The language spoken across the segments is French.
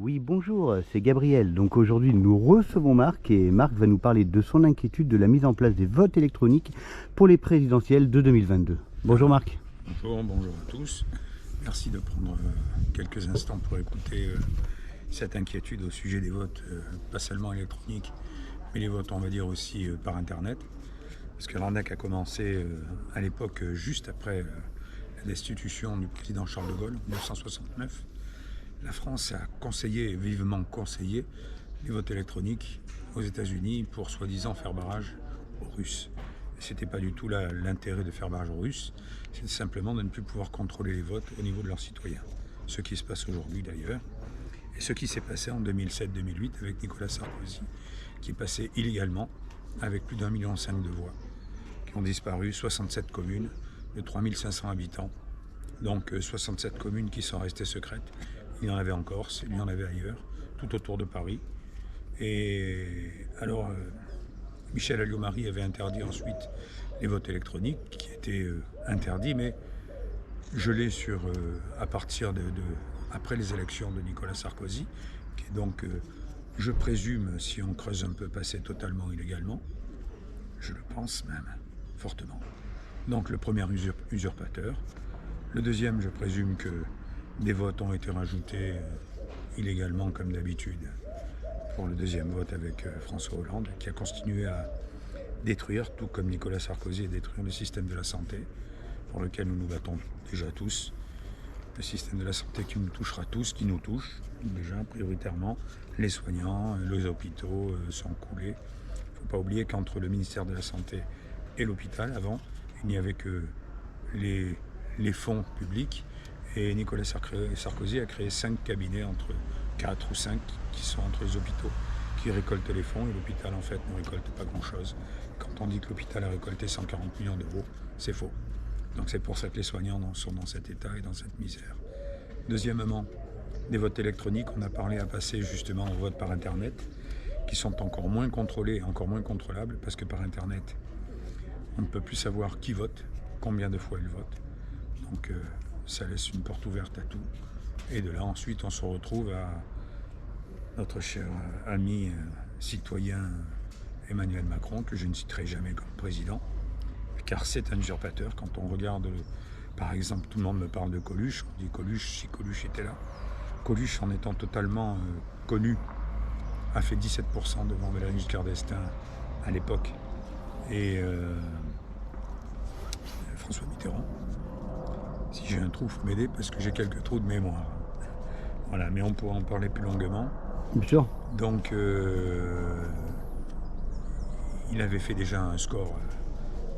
Oui, bonjour, c'est Gabriel. Donc aujourd'hui, nous recevons Marc et Marc va nous parler de son inquiétude de la mise en place des votes électroniques pour les présidentielles de 2022. Bonjour Marc. Bonjour à tous. Merci de prendre quelques instants pour écouter cette inquiétude au sujet des votes, pas seulement électroniques, mais les votes, on va dire aussi par Internet. Parce que l'arnaque a commencé à l'époque, juste après la destitution du président Charles de Gaulle, en 1969. La France a conseillé, vivement conseillé, les votes électroniques aux États-Unis pour soi-disant faire barrage aux Russes. Ce n'était pas du tout là l'intérêt de faire barrage aux Russes, c'est simplement de ne plus pouvoir contrôler les votes au niveau de leurs citoyens. Ce qui se passe aujourd'hui d'ailleurs, et ce qui s'est passé en 2007-2008 avec Nicolas Sarkozy, qui est passé illégalement avec plus d'1,5 million de voix, qui ont disparu, 67 communes de 3500 habitants, donc 67 communes qui sont restées secrètes. Il y en avait en Corse, il y en avait ailleurs, tout autour de Paris. Et alors, Michel Alliot-Marie avait interdit ensuite les votes électroniques, qui étaient interdits, mais gelés à partir après les élections de Nicolas Sarkozy, qui est donc, je présume, si on creuse un peu, passé totalement illégalement. Je le pense même, fortement. Donc le premier usurpateur. Le deuxième, je présume que des votes ont été rajoutés illégalement, comme d'habitude, pour le deuxième vote avec François Hollande, qui a continué à détruire, tout comme Nicolas Sarkozy, à détruire le système de la santé, pour lequel nous nous battons déjà tous. Le système de la santé qui nous touchera tous, qui nous touche, déjà prioritairement. Les soignants, les hôpitaux sont coulés. Il ne faut pas oublier qu'entre le ministère de la Santé et l'hôpital, avant, il n'y avait que les fonds publics. Et Nicolas Sarkozy a créé 5 cabinets, entre 4 ou 5, qui sont entre les hôpitaux, qui récoltent les fonds, et l'hôpital en fait ne récolte pas grand-chose. Quand on dit que l'hôpital a récolté 140 millions d'euros, c'est faux. Donc c'est pour ça que les soignants sont dans cet état et dans cette misère. Deuxièmement, des votes électroniques, on a parlé à passer justement aux votes par Internet, qui sont encore moins contrôlés, encore moins contrôlables, parce que par Internet, on ne peut plus savoir qui vote, combien de fois il vote. Donc ça laisse une porte ouverte à tout. Et de là, ensuite, on se retrouve à notre cher ami citoyen Emmanuel Macron, que je ne citerai jamais comme président, car c'est un usurpateur. Quand on regarde, par exemple, tout le monde me parle de Coluche, on dit Coluche, si Coluche était là. Coluche, en étant totalement connu, a fait 17% devant Valéry Giscard d'Estaing à l'époque, et François Mitterrand. Si j'ai un trou, il faut m'aider parce que j'ai quelques trous de mémoire. Voilà, mais on pourra en parler plus longuement. Bien sûr. Donc, il avait fait déjà un score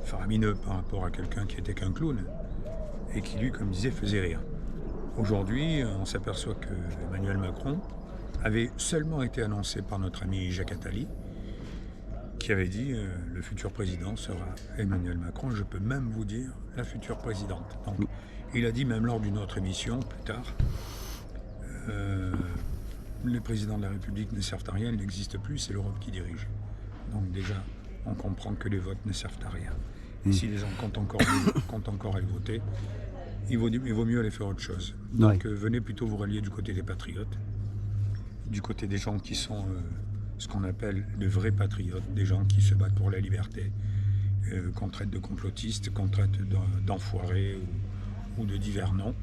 faramineux par rapport à quelqu'un qui était qu'un clown et qui, lui, comme disait, faisait rire. Aujourd'hui, on s'aperçoit que Emmanuel Macron avait seulement été annoncé par notre ami Jacques Attali, qui avait dit le futur président sera Emmanuel Macron, je peux même vous dire la future présidente. Donc, il a dit même lors d'une autre émission, plus tard, les présidents de la République ne servent à rien, ils n'existent plus, c'est l'Europe qui dirige. Donc déjà, on comprend que les votes ne servent à rien. Et si les gens comptent encore à les voter, il vaut mieux aller faire autre chose. Donc venez plutôt vous rallier du côté des patriotes, du côté des gens qui sont ce qu'on appelle de vrais patriotes, des gens qui se battent pour la liberté, qu'on traite de complotistes, qu'on traite d'enfoirés ou de divers noms,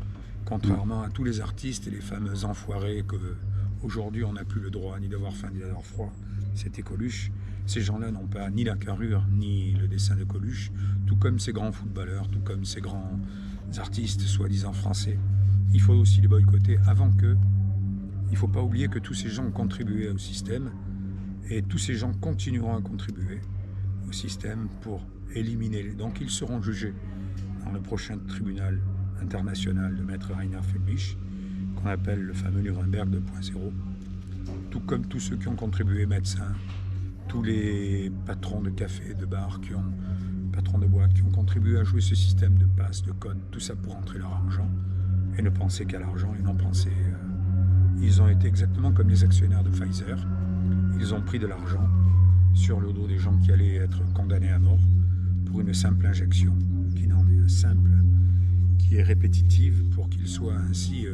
contrairement à tous les artistes et les fameux enfoirés qu'aujourd'hui on n'a plus le droit ni d'avoir faim ni d'avoir froid. C'était Coluche. Ces gens-là n'ont pas ni la carrure ni le dessin de Coluche, tout comme ces grands footballeurs, tout comme ces grands artistes soi-disant français. Il faut aussi les boycotter avant que... Il ne faut pas oublier que tous ces gens ont contribué au système et tous ces gens continueront à contribuer au système pour éliminer les... Donc ils seront jugés dans le prochain tribunal international de maître Rainer Feldmich, qu'on appelle le fameux Nuremberg 2.0, tout comme tous ceux qui ont contribué, médecins, tous les patrons de café, de bar, patrons de boîte, qui ont contribué à jouer ce système de passe, de code, tout ça pour entrer leur argent, et ne penser qu'à l'argent, et non penser... Ils ont été exactement comme les actionnaires de Pfizer, ils ont pris de l'argent sur le dos des gens qui allaient être condamnés à mort pour une simple injection, qui n'en est simple, qui est répétitive pour qu'ils soient ainsi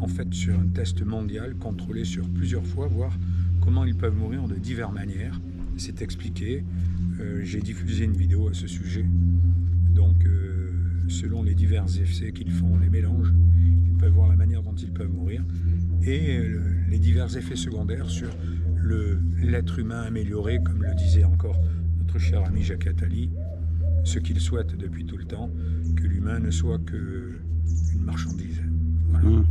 en fait sur un test mondial contrôlé sur plusieurs fois, voir comment ils peuvent mourir de diverses manières. C'est expliqué. J'ai diffusé une vidéo à ce sujet. Donc, selon les divers effets qu'ils font, les mélanges, ils peuvent voir la manière dont ils peuvent mourir et les divers effets secondaires sur l'être humain amélioré, comme le disait encore notre cher ami Jacques Attali, ce qu'il souhaite depuis tout le temps, que l'humain ne soit qu'une marchandise. Voilà.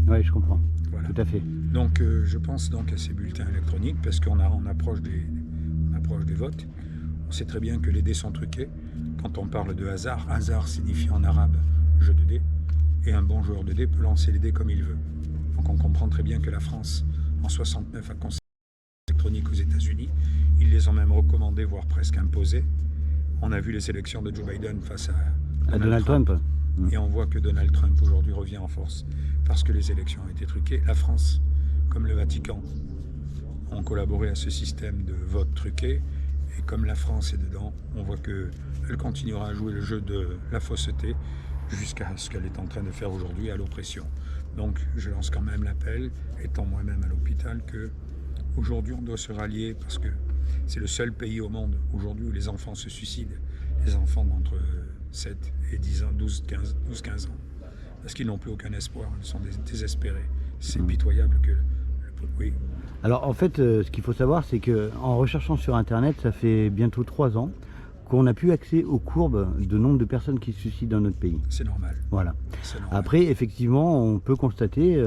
Oui, je comprends. Voilà. Tout à fait. Donc, je pense donc à ces bulletins électroniques parce qu'on approche des votes. On sait très bien que les dés sont truqués. Quand on parle de hasard, hasard signifie en arabe jeu de dés, et un bon joueur de dés peut lancer les dés comme il veut. Donc on comprend très bien que la France, en 69, a conseillé l'électronique aux États-Unis. Ils les ont même recommandés, voire presque imposés. On a vu les élections de Joe Biden face à Donald Trump. Et on voit que Donald Trump aujourd'hui revient en force parce que les élections ont été truquées. La France, comme le Vatican, ont collaboré à ce système de vote truqué. Et comme la France est dedans, on voit qu'elle continuera à jouer le jeu de la fausseté jusqu'à ce qu'elle est en train de faire aujourd'hui à l'oppression. Donc je lance quand même l'appel, étant moi-même à l'hôpital, que aujourd'hui on doit se rallier parce que c'est le seul pays au monde aujourd'hui où les enfants se suicident. Les enfants d'entre 7 et 10 ans, 12-15 ans. Parce qu'ils n'ont plus aucun espoir, ils sont désespérés. C'est pitoyable que oui. Alors en fait, ce qu'il faut savoir, c'est qu'en recherchant sur Internet, ça fait bientôt 3 ans qu'on n'a plus accès aux courbes de nombre de personnes qui se suicident dans notre pays. C'est normal. Voilà. Normal. Après, effectivement, on peut constater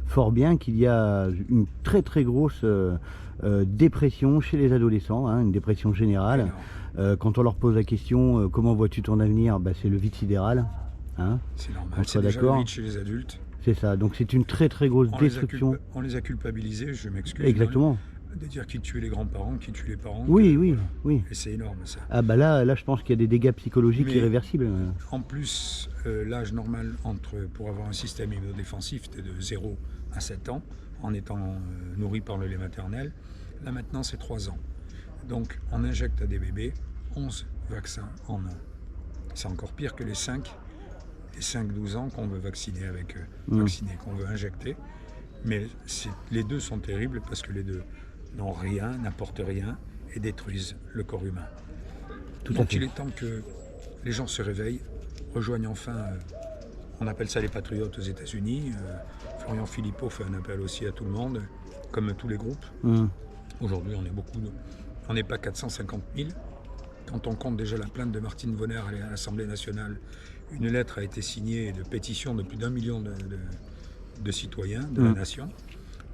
fort bien qu'il y a une très très grosse dépression chez les adolescents, hein, une dépression générale. Quand on leur pose la question comment vois-tu ton avenir, bah, c'est le vide sidéral. Hein, c'est normal. C'est déjà le vide chez les adultes. C'est ça, donc c'est une très très grosse destruction. On les a culpabilisés, je m'excuse. Exactement. De dire qui tuait les grands-parents, qui tue les parents. Oui, oui, voilà. oui. Et c'est énorme ça. Ah bah là je pense qu'il y a des dégâts psychologiques irréversibles. En plus, l'âge normal pour avoir un système immunodéfensif était de 0 à 7 ans, en étant nourri par le lait maternel. Là maintenant c'est 3 ans. Donc on injecte à des bébés 11 vaccins en un. C'est encore pire que les 5-12 ans qu'on veut vacciner qu'on veut injecter. Mais les deux sont terribles parce que les deux n'ont rien, n'apportent rien et détruisent le corps humain. Donc il est temps que les gens se réveillent, rejoignent enfin, on appelle ça les patriotes aux États-Unis. Florian Philippot fait un appel aussi à tout le monde, comme tous les groupes. Aujourd'hui on est beaucoup, on n'est pas 450 000. Quand on compte déjà la plainte de Martine Vonner à l'Assemblée nationale, une lettre a été signée de pétition de plus d'1 million de citoyens de la nation.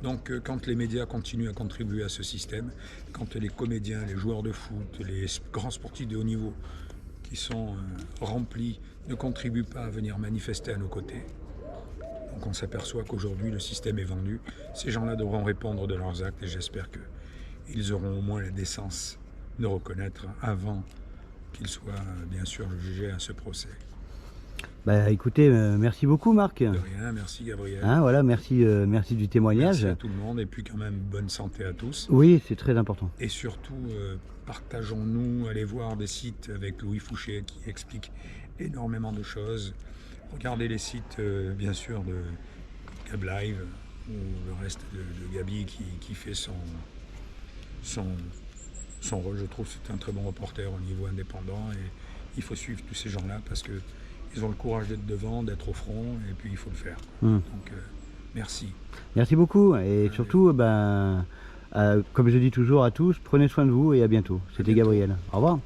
Donc quand les médias continuent à contribuer à ce système, quand les comédiens, les joueurs de foot, les grands sportifs de haut niveau qui sont remplis ne contribuent pas à venir manifester à nos côtés, donc on s'aperçoit qu'aujourd'hui le système est vendu. Ces gens-là devront répondre de leurs actes et j'espère qu'ils auront au moins la décence de reconnaître avant qu'ils soient bien sûr jugés à ce procès. Bah écoutez, merci beaucoup Marc. De rien, merci Gabriel. Hein, voilà, merci du témoignage. Merci à tout le monde et puis quand même bonne santé à tous. Oui, c'est très important. Et surtout, partageons-nous, allez voir des sites avec Louis Fouché qui explique énormément de choses. Regardez les sites bien sûr de Gab Live ou le reste de Gabi qui fait son rôle. Je trouve que c'est un très bon reporter au niveau indépendant et il faut suivre tous ces gens-là parce que ils ont le courage d'être devant, d'être au front, et puis il faut le faire. Donc, merci. Merci beaucoup, et surtout, comme je dis toujours à tous, prenez soin de vous et à bientôt. C'était Gabriel. Au revoir.